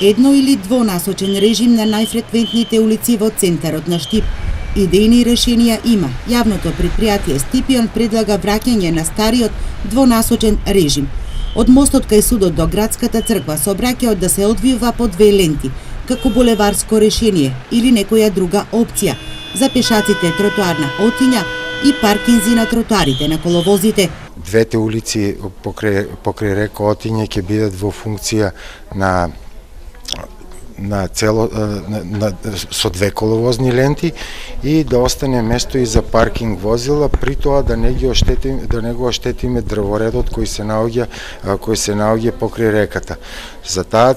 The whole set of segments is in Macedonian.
Едно или двонасочен режим на најфреквентните улици во центарот на Штип. Идејни решенија има. Јавното предпријатие Стипион предлага враќање на стариот двонасочен режим. Од мостот кај судот до градската црква сообраќајот да се одвива по две ленти, како булеварско решение или некоја друга опција, за пешаците тротоарна отиња и паркинзи на тротоарите на коловозите. Двете улици покрај река Отиње ќе бидат во функција со две коловозни ленти и да остане место и за паркинг возила, при тоа да не го оштетиме дрворедот кој се наоѓа покрај реката. За таа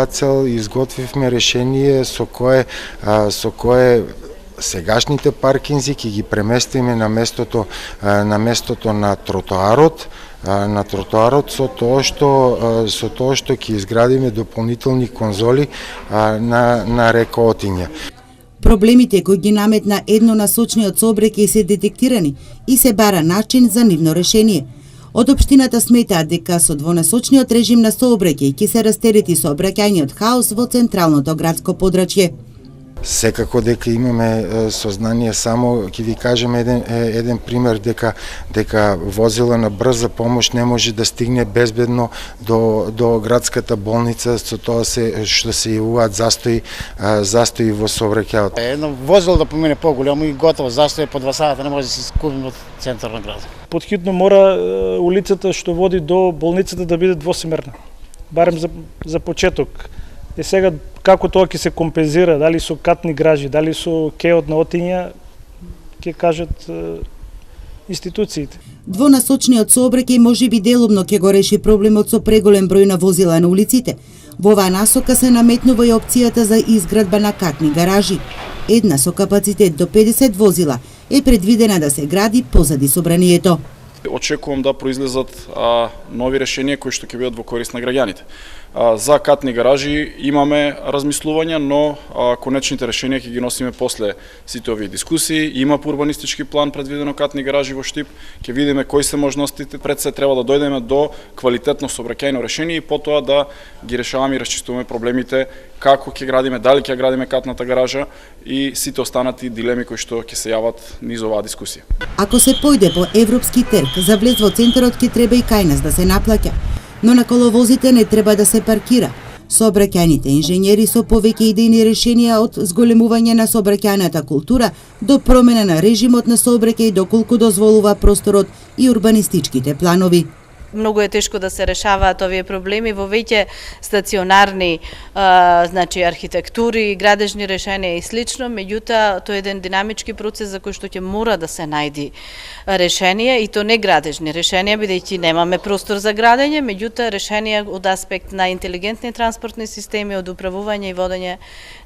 цел изготвивме решение со кое сегашните паркинзи ќе ги преместиме на местото на тротоарот, со тоа што ќе изградиме дополнителни конзоли на река Отиња. Проблемите кои ги наметна еднонасочниот сообраќај се детектирани и се бара начин за нивно решение. Од општината сметаат дека со двонасочниот режим на сообраќај ќе се растерети сообраќајниот хаос во централното градско подрачје. Секако дека имаме сознание, само ќе ви кажем еден пример дека возила на брза помош не може да стигне безбедно до градската болница, со тоа што се јавуваат застои во сообраќајот. Едно возило да помине поголемо и готово, застои по 2 сата не може да се скупи од центар на градот. Потхитно мора улицата што води до болницата да биде двосмерна, барем за почеток. И сега како тоа ќе се компензира, дали со катни гражи, дали со кеот на Отиња, ќе кажат институциите. Двонасочниот сообраќај можеби делумно ќе го реши проблемот со преголем број на возила на улиците. Во оваа насока се наметнува и опцијата за изградба на катни гаражи. Една со капацитет до 50 возила е предвидена да се гради позади собранието. Очекувам да произлезат нови решенија кои што ќе бидат во корист на граѓаните. За катни гаражи имаме размислувања, но конечните решенија ќе ги носиме после сите овие дискусии. Има урбанистички план предвидено катни гаражи во Штип, ќе видиме кои се можностите. Пред се треба да дојдеме до квалитетно сообраќајно решение и потоа да ги решаваме и расчистуваме проблемите, како ќе градиме, дали ќе градиме катната гаража и сите останати дилеми кои што ќе се јават низ оваа дискусија. Ако се појде по европски трг, за влез во центарот ќе треба и кај нас да се наплаќа, но на коловозите не треба да се паркира. Сообраќајните инженери со повеќе идејни решенија од зголемување на сообраќајната култура до промена на режимот на сообраќај доколку дозволува просторот и урбанистичките планови. Многу е тешко да се решаваат овие проблеми во веќе стационарни архитектури, градежни решенија и слично, меѓутоа тоа е еден динамички процес за кој што ќе мора да се најди решение, и то не градежни решенија, бидејќи немаме простор за градење, меѓутоа решенија од аспект на интелигентни транспортни системи, од управување и водење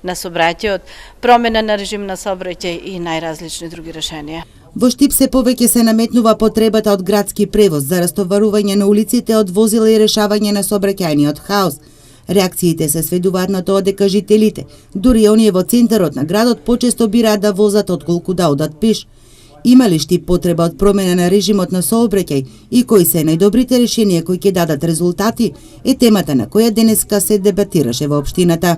на сообраќајот, промена на режим на сообраќај и најразлични други решенија. Во Штип се повеќе се наметнува потребата од градски превоз за растоварување на улиците од возила и решавање на сообраќајниот хаос. Реакциите се сведуваат на тоа дека жителите, дури оние во центарот на градот, почесто бираат да возат отколку да одат пеш. Има ли Штип потреба од промена на режимот на сообраќај и кои се најдобрите решенија кои ќе дадат резултати, е темата на која денеска се дебатираше во општината.